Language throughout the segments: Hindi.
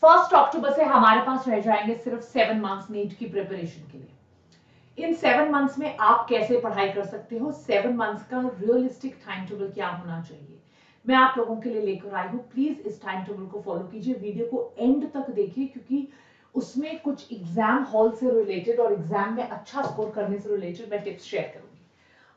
1 अक्टूबर से हमारे पास रह जाएंगे सिर्फ 7 मंथ्स नीट की प्रिपरेशन के लिए। इन 7 मंथ्स में आप कैसे पढ़ाई कर सकते हो, 7 मंथ्स का रियलिस्टिक टाइम टेबल क्या होना चाहिए, मैं आप लोगों के लिए लेकर आई हूं। प्लीज इस टाइम टेबल को फॉलो कीजिए, वीडियो को एंड तक देखिए, क्योंकि उसमें कुछ एग्जाम हॉल से रिलेटेड और एग्जाम में अच्छा स्कोर करने से रिलेटेड मैं टिप्स शेयर करूंगी।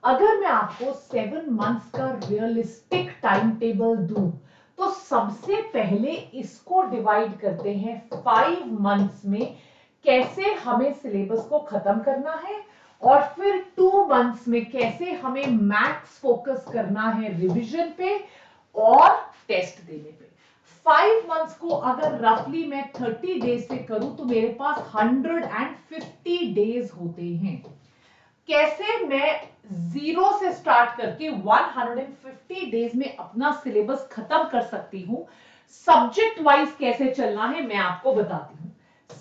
अगर मैं आपको 7 मंथ्स का रियलिस्टिक टाइम टेबल दूं, तो सबसे पहले इसको डिवाइड करते हैं 5 मंथ्स में, कैसे हमें सिलेबस को खत्म करना है, और फिर 2 मंथ्स में कैसे हमें मैथ्स फोकस करना है रिवीजन पे और टेस्ट देने पे। 5 मंथ्स को अगर रफली मैं 30 डेज से करूं तो मेरे पास 150 डेज होते हैं। कैसे मैं 0 से स्टार्ट करके 150 डेज में अपना सिलेबस खत्म कर सकती हूं, सब्जेक्ट वाइज कैसे चलना है मैं आपको बताती हूं।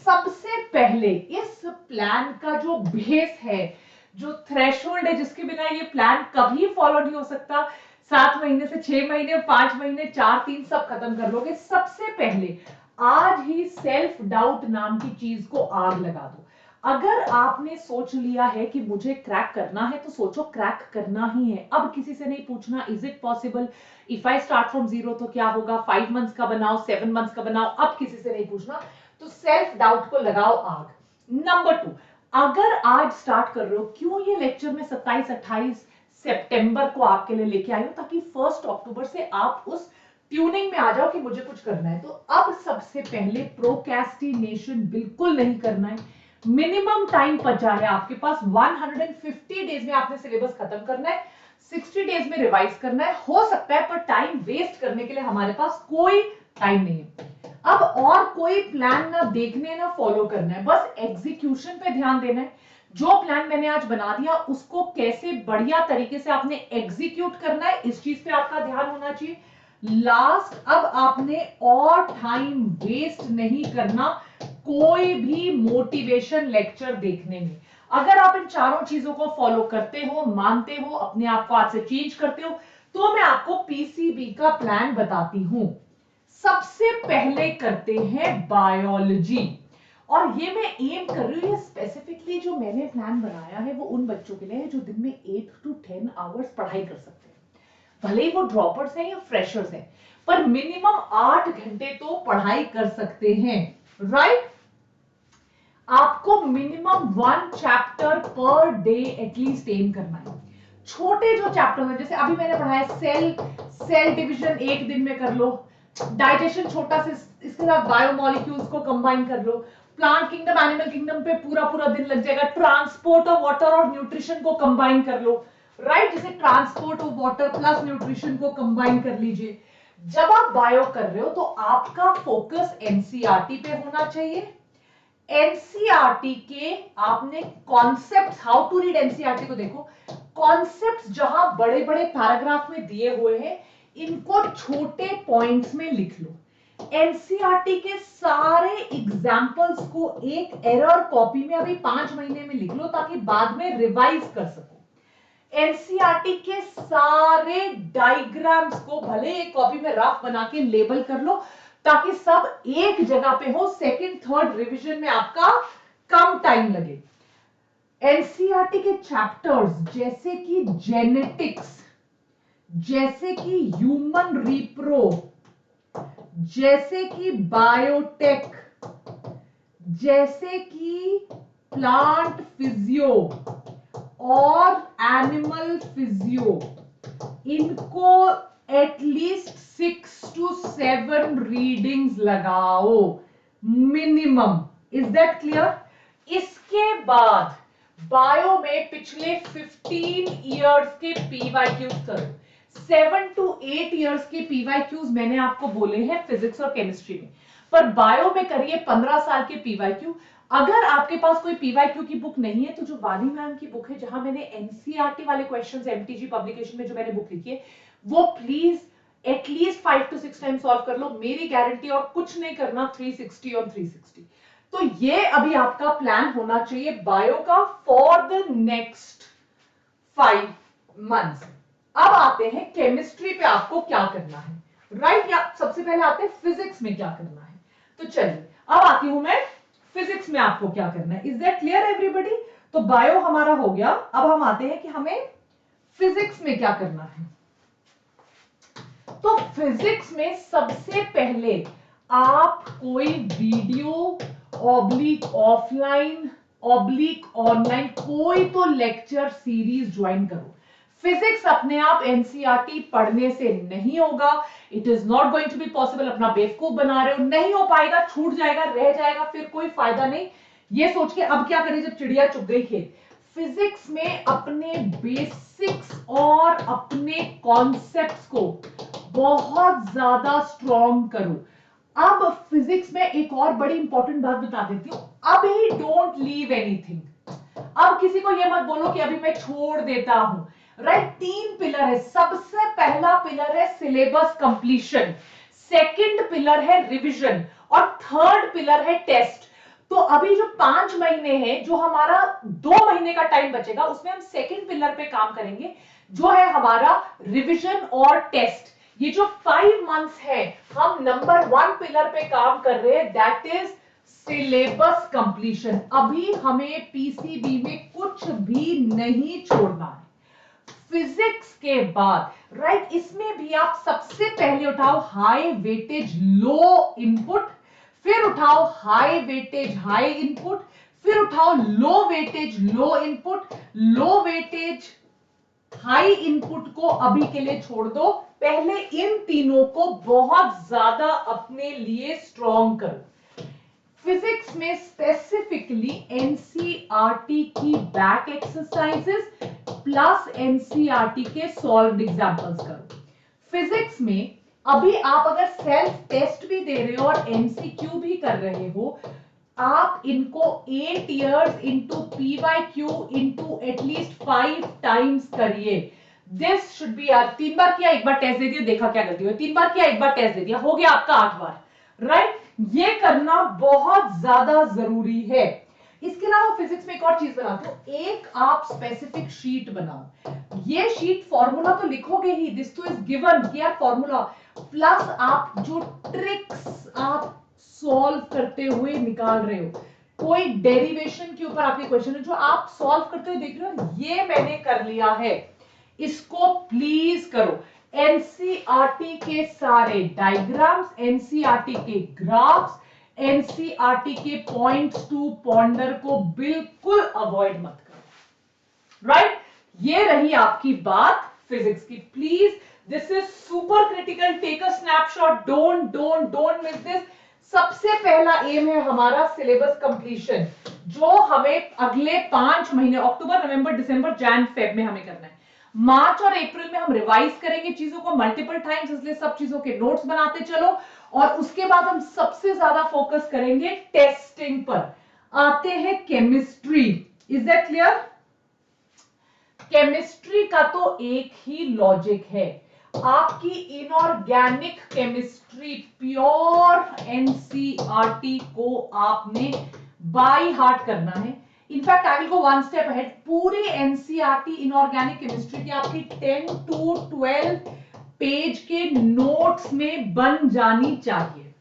सबसे पहले इस प्लान का जो बेस है, जो थ्रेशोल्ड है, जिसके बिना ये प्लान कभी फॉलो नहीं हो सकता, 7 महीने से 6 महीने, 5 महीने, 4, 3 सब खत्म कर लोगे। सबसे पहले आज ही सेल्फ डाउट नाम की चीज को आग लगा दो। अगर आपने सोच लिया है कि मुझे क्रैक करना है, तो सोचो क्रैक करना ही है। अब किसी से नहीं पूछना is it possible, if I start from 0 तो क्या होगा, 5 मंथ्स का बनाओ, 7 मंथ्स का बनाओ, अब किसी से नहीं पूछना। तो सेल्फ डाउट को लगाओ आग। नंबर 2, अगर आज स्टार्ट कर रहे हो, क्यों ये लेक्चर में 27-28 सितंबर को आपके लिए लेके आई हूं, ताकि 1 अक्टूबर से आप उस ट्यूनिंग में आ जाओ कि मुझे कुछ करना है। तो अब सबसे पहले प्रोक्रेस्टिनेशन बिल्कुल नहीं करना है। मिनिमम टाइम बचा है आपके पास, 150 डेज में आपने सिलेबस खत्म करना है, 60 डेज में रिवाइज करना है। हो सकता है, पर टाइम वेस्ट करने के लिए हमारे पास कोई टाइम नहीं है। अब और कोई प्लान ना देखने ना फॉलो करना है, बस एग्जीक्यूशन पे ध्यान देना है। जो प्लान मैंने आज बना दिया उसको कैसे बढ़िया तरीके से आपने एग्जीक्यूट करना है, इस चीज पे आपका ध्यान होना चाहिए। लास्ट, अब आपने और टाइम वेस्ट नहीं करना कोई भी मोटिवेशन लेक्चर देखने में। अगर आप इन चारों चीजों को फॉलो करते हो, मानते हो, अपने आप को आज से चेंज करते हो, तो मैं आपको पीसीबी का प्लान बताती हूं। सबसे पहले करते हैं बायोलॉजी, और ये मैं एम कर रही हूँ, ये स्पेसिफिकली जो मैंने प्लान बनाया है वो उन बच्चों के लिए है जो दिन में 8 to 10 आवर्स पढ़ाई कर सकते हैं। भले ही वो ड्रॉपर्स हैं या फ्रेशर्स हैं, पर मिनिमम 8 घंटे तो पढ़ाई कर सकते हैं, राइट। आपको minimum 1 chapter per day at least aim करना है। छोटे जो चैप्टर हैं, जैसे अभी मैंने पढ़ाया सेल डिवीजन, एक दिन में कर लो। डाइजेशन छोटा से, इसके साथ बायोमोलिक्यूल्स को कंबाइन कर लो। प्लांट किंगडम, एनिमल किंगडम पे पूरा पूरा दिन लग जाएगा। ट्रांसपोर्ट ऑफ वाटर और न्यूट्रिशन को कंबाइन कर लो, राइट। जैसे transport of water plus nutrition को कंबाइन कर लीजिए। जब आप बायो कर रहे हो तो आपका फोकस एनसीईआरटी पे होना चाहिए। एनसीईआरटी के आपने concepts, how to read NCERT को देखो। कॉन्सेप्ट्स जहां बड़े बड़े पैराग्राफ में दिए हुए हैं, इनको छोटे पॉइंट्स में लिख लो। एनसीईआरटी के सारे एग्जाम्पल्स को एक एरर कॉपी में अभी 5 महीने में लिख लो, ताकि बाद में रिवाइज कर सको। एनसीईआरटी के सारे डायग्राम्स को भले एक कॉपी में रफ बना के लेबल कर लो, ताकि सब एक जगह पे हो। सेकंड थर्ड रिवीजन में आपका कम टाइम लगे। एनसीईआरटी के चैप्टर्स जैसे कि जेनेटिक्स, जैसे कि ह्यूमन रिप्रो, जैसे कि बायोटेक, जैसे कि प्लांट फिजियो और एनिमल फिजियो, इनको एटलीस्ट 6 to 7 रीडिंग्स लगाओ मिनिमम। Is that clear? इसके बाद बायो में पिछले 15 इयर्स के पीवाईक्यूज करो। 7 to 8 इयर्स के पीवाईक्यूज मैंने आपको बोले हैं फिजिक्स और केमिस्ट्री में, पर बायो में करिए 15 साल के पीवाईक्यू। अगर आपके पास कोई पीवाईक्यू की बुक नहीं है, तो जो वानी मैम की बुक है, जहां मैंने एनसीईआरटी वाले क्वेश्चंस एमटीजी पब्लिकेशन में जो मैंने बुक लिखी है, वो please at least 5 to 6 time solve कर लो, मेरी गारंटी। और कुछ नहीं करना, 360 और 360। तो ये अभी आपका प्लान होना चाहिए बायो का फॉर द नेक्स्ट 5 मंथ्स। अब आते हैं केमिस्ट्री पे आपको क्या करना है, राइट। या सबसे पहले आते हैं फिजिक्स में क्या करना है। तो चलिए अब आती हूं मैं फिजिक्स में आपको क्या करना है। Is that clear everybody? तो बायो हमारा हो गया, अब हम आते हैं कि हमें फिजिक्स में क्या करना है। तो फिजिक्स में सबसे पहले आप कोई video oblique offline oblique online कोई तो लेक्चर सीरीज ज्वाइन करो। फिजिक्स अपने आप एनसीईआरटी पढ़ने से नहीं होगा, it is not going to be possible. अपना बेवकूफ बना रहे हो, नहीं हो पाएगा, छूट जाएगा, रह जाएगा, फिर कोई फायदा नहीं। ये सोच के अब क्या करें जब चिड़िया चुग गई खेत। फिजिक्स में अपने बेसिक्स और अपने कॉन्सेप्ट्स को बहुत ज्यादा स्ट्रॉन्ग करो। अब फिजिक्स में एक और बड़ी इंपॉर्टेंट बात बता देती हूं, अभी डोंट लीव एनीथिंग। अब किसी को यह मत बोलो कि अभी मैं छोड़ देता हूं, राइट? तीन पिलर है। सबसे पहला पिलर है सिलेबस कंप्लीशन, सेकंड पिलर है रिवीजन और थर्ड पिलर है टेस्ट। तो अभी जो 5 महीने हैं, जो हमारा 2 महीने का टाइम बचेगा, उसमें हम सेकंड पिलर पे काम करेंगे, जो है हमारा रिवीजन और टेस्ट। ये जो 5 मंथ्स है, हम नंबर 1 पिलर पे काम कर रहे हैं, दैट इज सिलेबस कंप्लीशन। अभी हमें पीसीबी में कुछ भी नहीं छोड़ना है। फिजिक्स के बाद राइट, इसमें भी आप सबसे पहले उठाओ हाई वेटेज लो इनपुट, फिर उठाओ हाई वेटेज हाई इनपुट, फिर उठाओ लो वेटेज लो इनपुट, लो वेटेज हाई इनपुट को अभी के लिए छोड़ दो। पहले इन तीनों को बहुत ज्यादा अपने लिए स्ट्रॉन्ग करो। फिजिक्स में स्पेसिफिकली एनसीईआरटी की बैक एक्सरसाइजेस प्लस एनसीईआरटी के सॉल्व्ड एग्जांपल्स करो। फिजिक्स में अभी आप अगर सेल्फ टेस्ट भी दे रहे हो और एमसीक्यू भी कर रहे हो, आप इनको 8 years into PYQ into at least 5 times करिए। दिस शुड बी, यार 3 बार किया, एक बार टेस्ट दे दिया, देखा क्या गलती हुई, 3 बार किया, एक बार टेस्ट दे दिया, हो गया आपका 8 बार, राइट? ये करना बहुत ज्यादा जरूरी है। इसके अलावा फिजिक्स में एक और चीज बनाते हो, एक आप स्पेसिफिक शीट बनाओ। ये शीट फॉर्मूला तो लिखोगे ही, दिस तो इज गिवन कि यार फॉर्मूला, प्लस आप जो ट्रिक्स आप सॉल्व करते हुए निकाल रहे हो, कोई डेरिवेशन के ऊपर आपके क्वेश्चन है जो आप सॉल्व करते हुए देख रहे हो, ये मैंने कर लिया है, इसको प्लीज करो। एनसीईआरटी के सारे डायग्राम्स, एनसीईआरटी के ग्राफ्स, एनसीईआरटी के पॉइंट्स टू पॉन्डर को बिल्कुल अवॉइड मत करो, राइट? ये रही आपकी बात फिजिक्स की। Please, this is super critical, take a snapshot, don't miss this. सबसे पहला एम है हमारा सिलेबस कंप्लीशन, जो हमें अगले 5 महीने अक्टूबर नवंबर दिसंबर जैन फेब में हमें करना है। मार्च और अप्रैल में हम रिवाइज करेंगे चीजों को मल्टीपल टाइम्स, इसलिए सब चीजों के नोट्स बनाते चलो। और उसके बाद हम सबसे ज्यादा फोकस करेंगे टेस्टिंग पर। आते हैं chemistry, is that clear? Chemistry का तो एक ही लॉजिक है, आपकी इनऑर्गेनिक केमिस्ट्री प्योर एनसीईआरटी को आपने बाय हार्ट करना है। In fact I will go one step ahead, पूरी एनसीईआरटी इनऑर्गेनिक केमिस्ट्री की आपकी 10 to 12 पेज के नोट्स में बन जानी चाहिए।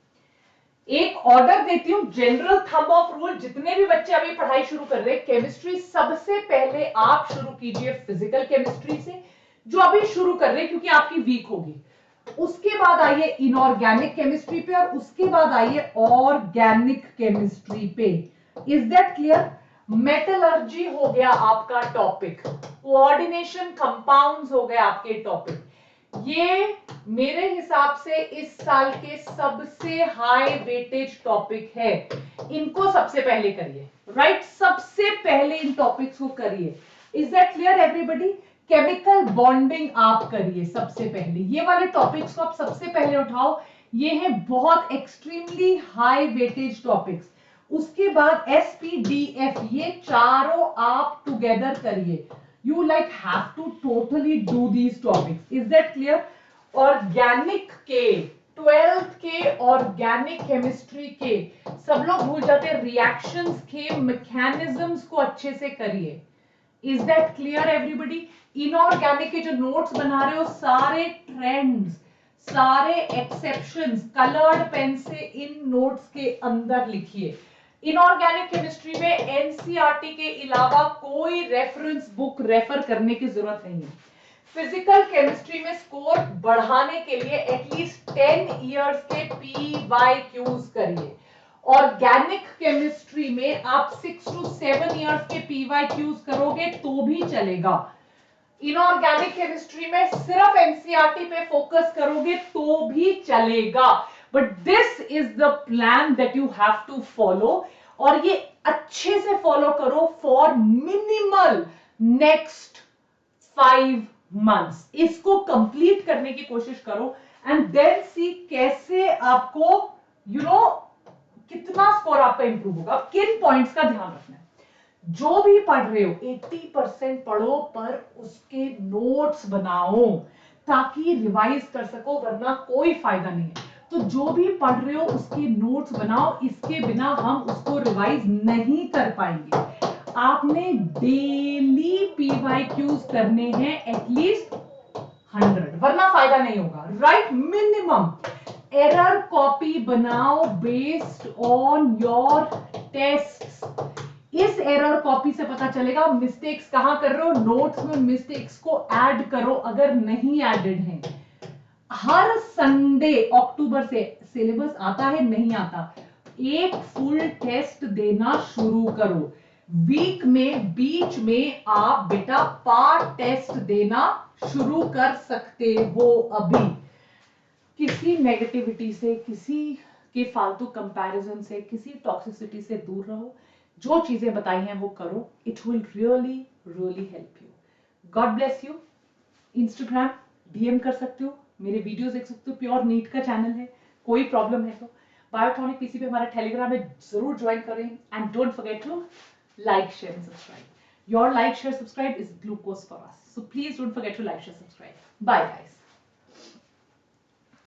एक ऑर्डर देती हूं, जनरल थंब ऑफ रूल, जितने भी बच्चे अभी पढ़ाई शुरू कर रहे हैं केमिस्ट्री, सबसे पहले आप शुरू कीजिए फिजिकल केमिस्ट्री से, जो अभी शुरू कर रहे हैं क्योंकि आपकी वीक होगी। उसके बाद आइए इनऑर्गेनिक केमिस्ट्री पे और उसके बाद आइए ऑर्गेनिक केमिस्ट्री पे। Is that clear? मेटलर्जी हो गया आपका टॉपिक, कोऑर्डिनेशन कंपाउंड्स हो गए आपके टॉपिक। ये मेरे हिसाब से इस साल के सबसे हाई वेटेज टॉपिक है, इनको सबसे पहले करिए, राइट? सबसे पहले इन टॉपिक्स को करिए। Is that clear everybody? Chemical bonding आप करिए सबसे पहले, ये वाले टॉपिक्स को आप सबसे पहले उठाओ, ये है बहुत एक्सट्रीमली हाई वेटेज टॉपिक्स। उसके बाद एसपीडीएफ, ये चारों आप टुगेदर करिए। You like have to totally do these topics. Is that clear? Organic के 12th के ऑर्गेनिक केमिस्ट्री के सब लोग भूल जाते हैं, रिएक्शंस के मैकेनिज्म्स को अच्छे से करिए। Is that clear everybody? Inorganic के जो नोट्स बना रहे हो, सारे ट्रेंड्स, सारे एक्सेप्शंस कलर्ड पेन से इन नोट्स के अंदर लिखिए। इनऑर्गेनिक केमिस्ट्री में एनसीईआरटी के अलावा कोई रेफरेंस बुक रेफर करने की जरूरत नहीं है। फिजिकल केमिस्ट्री में स्कोर बढ़ाने के लिए एटलीस्ट 10 इयर्स के पीवाईक्यूज करिए। ऑर्गेनिक केमिस्ट्री में आप 6 to 7 इयर्स के पीवाईक्यूज करोगे तो भी चलेगा। इनऑर्गेनिक केमिस्ट्री में सिर्फ एनसीईआरटी पे फोकस करोगे तो भी चलेगा। But this is the plan that you have to follow, और ये अच्छे से फॉलो करो फॉर मिनिमल नेक्स्ट 5 मंथ्स। इसको कंप्लीट करने की कोशिश करो एंड देन सी कैसे आपको कितना स्कोर आपका इंप्रूव होगा। किन पॉइंट्स का ध्यान रखना है, जो भी पढ़ रहे हो 80% पढ़ो, पर उसके नोट्स बनाओ ताकि रिवाइज कर सको, वरना कोई फायदा नहीं है। तो जो भी पढ़ रहे हो उसके नोट्स बनाओ, इसके बिना हम उसको रिवाइज नहीं कर पाएंगे। आपने डेली पीवाईक्यूज करने हैं एटलीस्ट 100, वरना फायदा नहीं होगा। राइट, मिनिमम एरर कॉपी बनाओ बेस्ड ऑन योर टेस्ट्स। इस एरर कॉपी से पता चलेगा मिस्टेक्स कहां कर रहे हो, नोट्स में मिस्टेक्स को ऐड करो अगर नहीं एडेड हैं। हर संडे अक्टूबर से सिलेबस आता है नहीं आता, एक फुल टेस्ट देना शुरू करो। वीक में बीच में आप बेटा पार्ट टेस्ट देना शुरू कर सकते हो। अभी किसी नेगेटिविटी से, किसी के फालतू कंपैरिजन से, किसी टॉक्सिसिटी से दूर रहो। जो चीजें बताई हैं वो करो, it will really really help you. God bless you. Instagram DM कर सकते हो, मेरे वीडियोस देख सकते हो, प्योर नीट का चैनल है। कोई प्रॉब्लम है तो बायोटॉनिक पीसी पे हमारा टेलीग्राम में जरूर ज्वाइन करें and don't forget to like, share and subscribe. Your like, share, subscribe is glucose for us, so please don't forget to like, share, subscribe. Bye guys.